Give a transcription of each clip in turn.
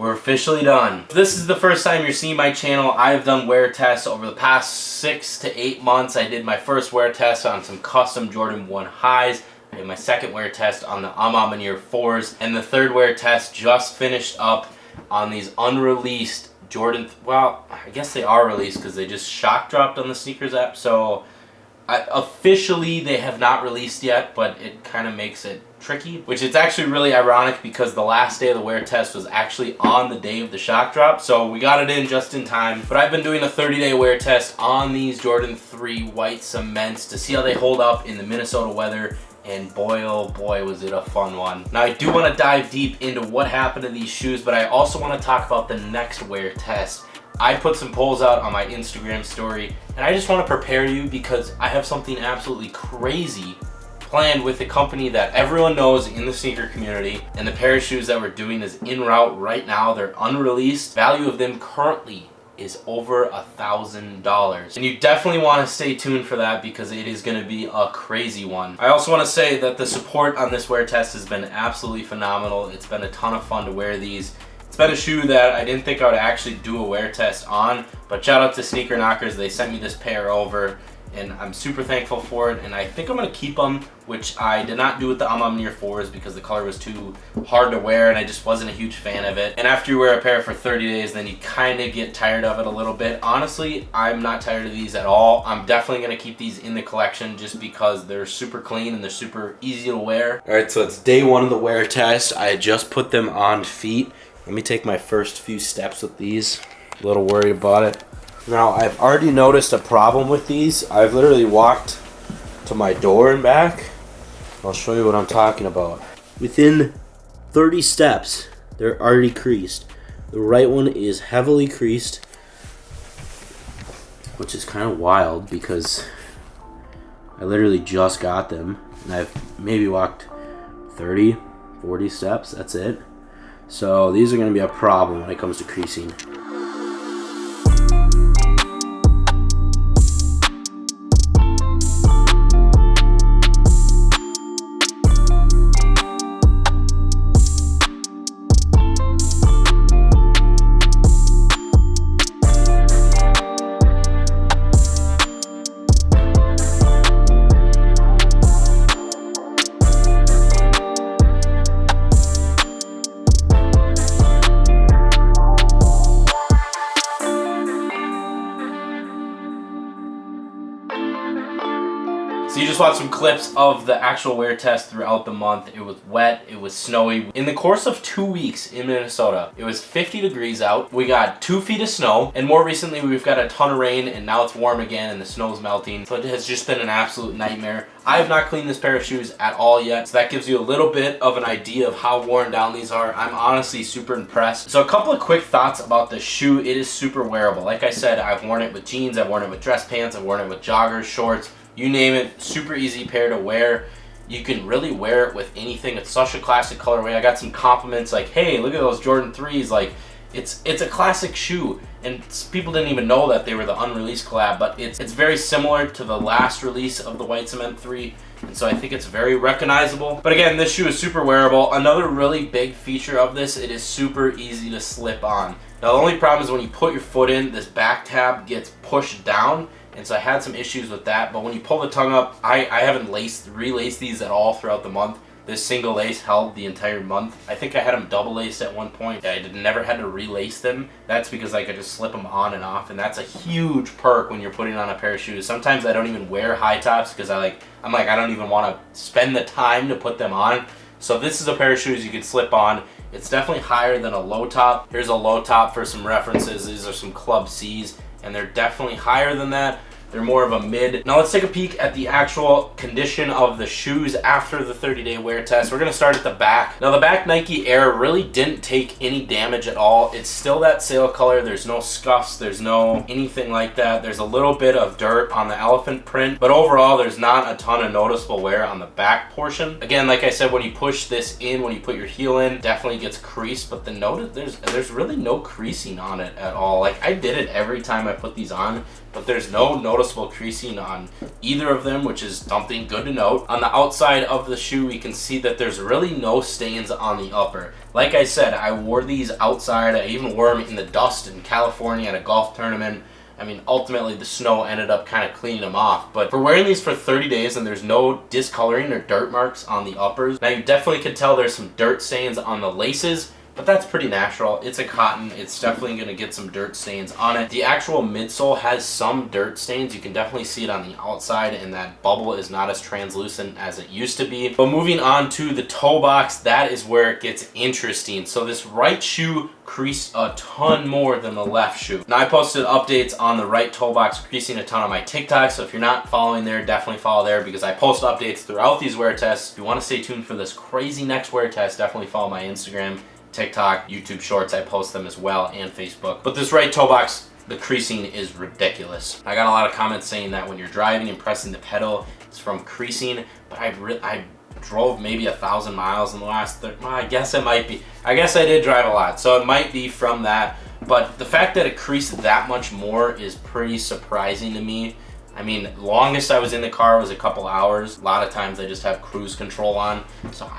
We're officially done. If this is the first time you're seeing my channel, I've done wear tests over the past 6 to 8 months. I did my first wear test on some custom Jordan 1 highs. I did my second wear test on the Moniter 4s. And the third wear test just finished up on these unreleased Jordan, well, I guess they are released because they just shock dropped on the sneakers app. So officially they have not released yet, but it kind of makes it tricky, which is actually really ironic because the last day of the wear test was actually on the day of the shock drop, so we got it in just in time. But I've been doing a 30-day wear test on these Jordan 3 white cements to see how they hold up in the Minnesota weather, and boy oh boy was it a fun one. Now I do want to dive deep into what happened to these shoes, but I also want to talk about the next wear test. I put some polls out on my Instagram story, and I just want to prepare you because I have something absolutely crazy planned with a company that everyone knows in the sneaker community, and the pair of shoes that we're doing is en route right now. They're unreleased. Value of them currently is over $1,000, and you definitely want to stay tuned for that because it is going to be a crazy one. I also want to say that the support on this wear test has been absolutely phenomenal. It's been a ton of fun to wear these. It's been a shoe that I didn't think I would actually do a wear test on, but shout out to Sneaker Knockers. They sent me this pair over, and I'm super thankful for it, and I think I'm going to keep them, which I did not do with the Moniter 4s because the color was too hard to wear and I just wasn't a huge fan of it. And after you wear a pair for 30 days, then you kind of get tired of it a little bit. Honestly, I'm not tired of these at all. I'm definitely going to keep these in the collection just because they're super clean and they're super easy to wear. Alright, so it's day one of the wear test. I just put them on feet. Let me take my first few steps with these. A little worried about it. Now, I've already noticed a problem with these. I've literally walked to my door and back. I'll show you what I'm talking about. Within 30 steps, they're already creased. The right one is heavily creased, which is kind of wild because I literally just got them, and I've maybe walked 30, 40 steps, that's it. So these are going to be a problem when it comes to creasing. So you just watched some clips of the actual wear test throughout the month. It was wet, it was snowy. In the course of 2 weeks in Minnesota, it was 50 degrees out. We got 2 feet of snow, and more recently we've got a ton of rain, and now it's warm again and the snow's melting. So it has just been an absolute nightmare. I have not cleaned this pair of shoes at all yet, so that gives you a little bit of an idea of how worn down these are. I'm honestly super impressed. So a couple of quick thoughts about the shoe. It is super wearable. Like I said, I've worn it with jeans, I've worn it with dress pants, I've worn it with joggers, shorts, you name it. Super easy pair to wear. You can really wear it with anything. It's such a classic colorway. I got some compliments like, hey, look at those Jordan 3s. Like, it's a classic shoe, and people didn't even know that they were the unreleased collab, but it's very similar to the last release of the White Cement 3, and so I think it's very recognizable. But again, this shoe is super wearable. Another really big feature of this, it is super easy to slip on. Now the only problem is when you put your foot in, this back tab gets pushed down, and so I had some issues with that. But when you pull the tongue up, I haven't relaced these at all throughout the month. This single lace held the entire month. I think I had them double laced at one point. I never had to relace them. That's because I could just slip them on and off, and that's a huge perk when you're putting on a pair of shoes. Sometimes I don't even wear high tops because I'm like I don't even want to spend the time to put them on. So this is a pair of shoes you could slip on. It's definitely higher than a low top. Here's a low top for some references. These are some Club C's, and they're definitely higher than that. They're more of a mid. Now let's take a peek at the actual condition of the shoes after the 30-day wear test. We're gonna start at the back. Now the back Nike Air really didn't take any damage at all. It's still that sail color. There's no scuffs, there's no anything like that. There's a little bit of dirt on the elephant print, but overall there's not a ton of noticeable wear on the back portion. Again, like I said, when you push this in, when you put your heel in, it definitely gets creased, but there's really no creasing on it at all. Like, I did it every time I put these on, but there's no noticeable noticeable creasing on either of them, which is something good to note. On the outside of the shoe, we can see that there's really no stains on the upper. Like I said, I wore these outside. I even wore them in the dust in California at a golf tournament. I mean, ultimately the snow ended up kind of cleaning them off, but for wearing these for 30 days and there's no discoloring or dirt marks on the uppers. Now you definitely can tell there's some dirt stains on the laces, but that's pretty natural. It's a cotton. It's definitely going to get some dirt stains on it. The actual midsole has some dirt stains. You can definitely see it on the outside, and that bubble is not as translucent as it used to be. But moving on to the toe box, that is where it gets interesting. So this right shoe creased a ton more than the left shoe. Now I posted updates on the right toe box creasing a ton on my TikTok, so if you're not following there, definitely follow there because I post updates throughout these wear tests. If you want to stay tuned for this crazy next wear test, definitely follow my Instagram, TikTok, YouTube Shorts. I post them as well, and Facebook. But this right toe box, the creasing is ridiculous. I got a lot of comments saying that when you're driving and pressing the pedal, it's from creasing, but I drove maybe 1,000 miles in the last well, I guess it might be. I guess I did drive a lot, so it might be from that. But the fact that it creased that much more is pretty surprising to me. I mean, longest I was in the car was a couple hours. A lot of times I just have cruise control on, so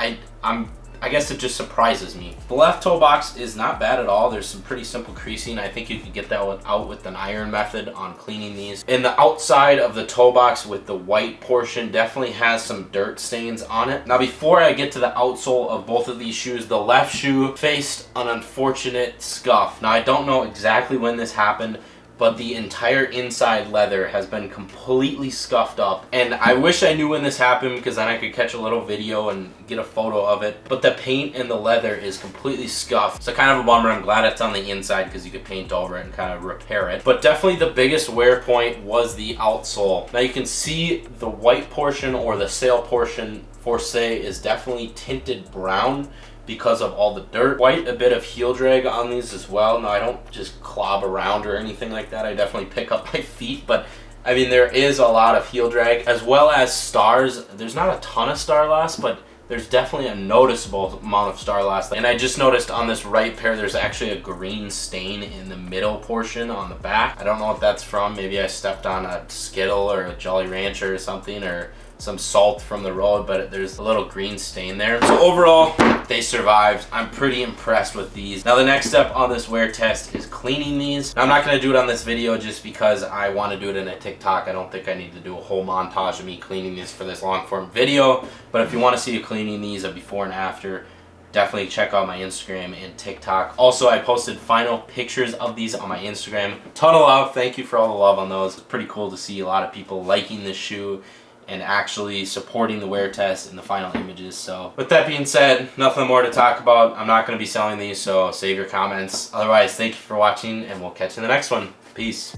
I guess it just surprises me. The left toe box is not bad at all. There's some pretty simple creasing. I think you could get that out with an iron method on cleaning these. And the outside of the toe box with the white portion definitely has some dirt stains on it. Now before I get to the outsole of both of these shoes, the left shoe faced an unfortunate scuff. Now I don't know exactly when this happened, but the entire inside leather has been completely scuffed up. And I wish I knew when this happened because then I could catch a little video and get a photo of it. But the paint and the leather is completely scuffed. So kind of a bummer. I'm glad it's on the inside because you could paint over it and kind of repair it. But definitely the biggest wear point was the outsole. Now you can see the white portion or the sail portion for say is definitely tinted brown because of all the dirt. Quite a bit of heel drag on these as well. Now I don't just clob around or anything like that. I definitely pick up my feet, but I mean there is a lot of heel drag as well as stars. There's not a ton of star loss, but there's definitely a noticeable amount of star loss. And I just noticed on this right pair there's actually a green stain in the middle portion on the back. I don't know what that's from. Maybe I stepped on a Skittle or a Jolly Rancher or something, or some salt from the road, but there's a little green stain there. So overall, they survived. I'm pretty impressed with these. Now the next step on this wear test is cleaning these. Now I'm not gonna do it on this video just because I want to do it in a TikTok. I don't think I need to do a whole montage of me cleaning these for this long form video, but if you want to see you cleaning these, a before and after, definitely check out my Instagram and TikTok. Also, I posted final pictures of these on my Instagram. Ton of love. Thank you for all the love on those. It's pretty cool to see a lot of people liking this shoe and actually supporting the wear test in the final images. So with that being said, nothing more to talk about. I'm not going to be selling these, so save your comments. Otherwise, thank you for watching, and we'll catch you in the next one. Peace.